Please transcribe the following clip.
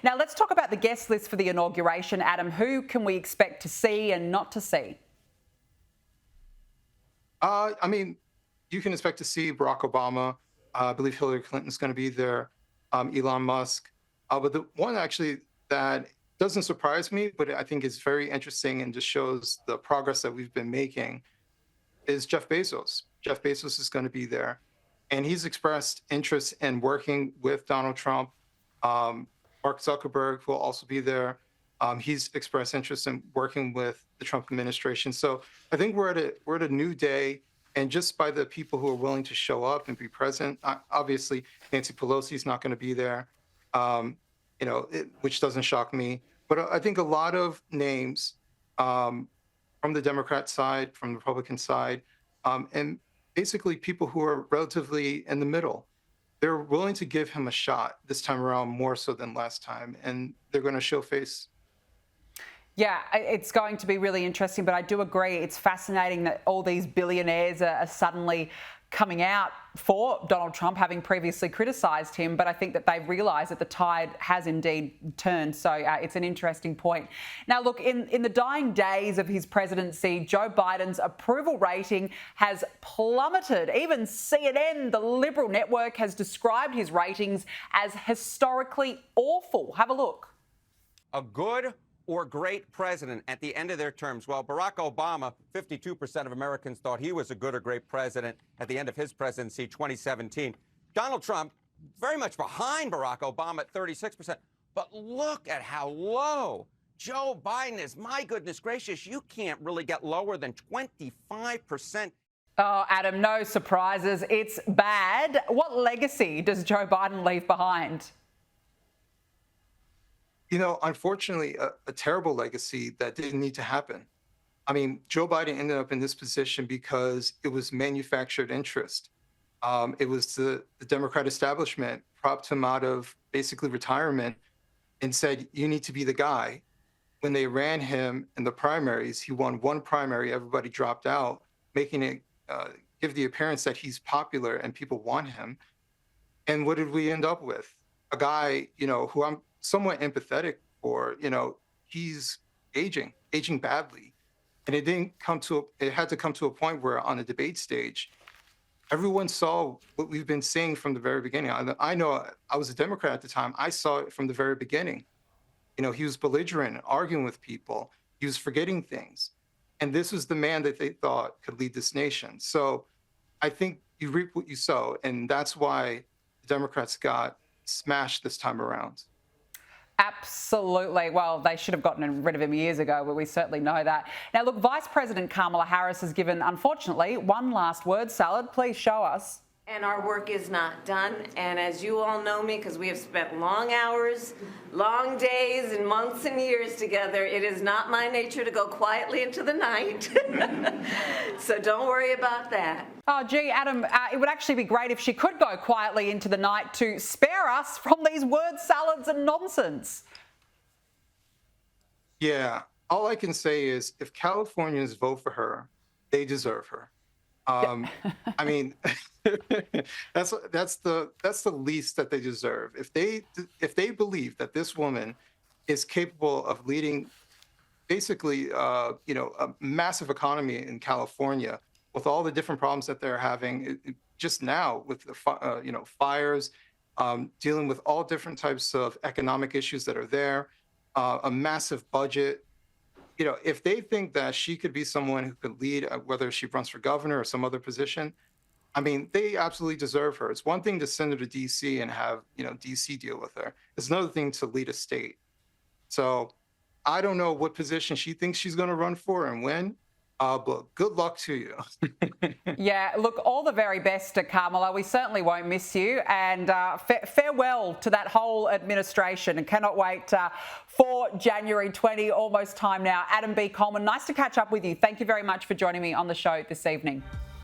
Now, let's talk about the guest list for the inauguration. Adam, who can we expect to see and not to see? I mean, you can expect to see Barack Obama. I believe Hilary Clinton is going to be there. Elon Musk. But the one actually that doesn't surprise me, but I think is very interesting and just shows the progress that we've been making, is Jeff Bezos. Jeff Bezos is going to be there. And he's expressed interest in working with Donald Trump. Mark Zuckerberg will also be there. He's expressed interest in working with the Trump administration. So I think we're at a new day. And just by the people who are willing to show up and be present, obviously Nancy Pelosi is not going to be there, which doesn't shock me. But I think a lot of names from the Democrat side, from the Republican side, and basically people who are relatively in the middle, they're willing to give him a shot this time around more so than last time, and they're going to show face. Yeah, it's going to be really interesting, but I do agree it's fascinating that all these billionaires are suddenly coming out for Donald Trump, having previously criticised him, but I think that they've realised that the tide has indeed turned. So it's an interesting point. Now, look, in the dying days of his presidency, Joe Biden's approval rating has plummeted. Even CNN, the liberal network, has described his ratings as historically awful. Have a look. A good or great president at the end of their terms. Well, Barack Obama, 52% of Americans thought he was a good or great president at the end of his presidency, 2017. Donald Trump, very much behind Barack Obama at 36%. But look at how low Joe Biden is. My goodness gracious, you can't really get lower than 25%. Oh, Adam, no surprises. It's bad. What legacy does Joe Biden leave behind? Unfortunately, a terrible legacy that didn't need to happen. I mean, Joe Biden ended up in this position because it was manufactured interest. It was the Democrat establishment propped him out of basically retirement and said, you need to be the guy. When they ran him in the primaries, he won one primary, everybody dropped out, making it give the appearance that he's popular and people want him. And what did we end up with? A guy, who I'm somewhat empathetic for, he's aging badly. And it had to come to a point where on the debate stage, everyone saw what we've been saying from the very beginning. I know I was a Democrat at the time. I saw it from the very beginning. He was belligerent, arguing with people. He was forgetting things. And this was the man that they thought could lead this nation. So I think you reap what you sow. And that's why the Democrats got smashed this time around. Absolutely. Well, they should have gotten rid of him years ago, but we certainly know that. Now, look, Vice President Kamala Harris has given, unfortunately, one last word salad. Please show us. And our work is not done. And as you all know me, because we have spent long hours, long days, and months and years together, it is not my nature to go quietly into the night. So don't worry about that. Oh, gee, Adam, it would actually be great if she could go quietly into the night to spare us from these word salads and nonsense. Yeah, all I can say is if Californians vote for her, they deserve her. I mean, that's the least that they deserve. If they believe that this woman is capable of leading, basically, a massive economy in California with all the different problems that they're having just now with the fires, dealing with all different types of economic issues that are there, a massive budget. If they think that she could be someone who could lead, whether she runs for governor or some other position, I mean, they absolutely deserve her. It's one thing to send her to D.C. and have, D.C. deal with her. It's another thing to lead a state. So I don't know what position she thinks she's going to run for and when, but good luck to you. Yeah, look, all the very best to Kamala. We certainly won't miss you. And farewell to that whole administration. And cannot wait for January 20, almost time now. Adam B. Coleman, nice to catch up with you. Thank you very much for joining me on the show this evening.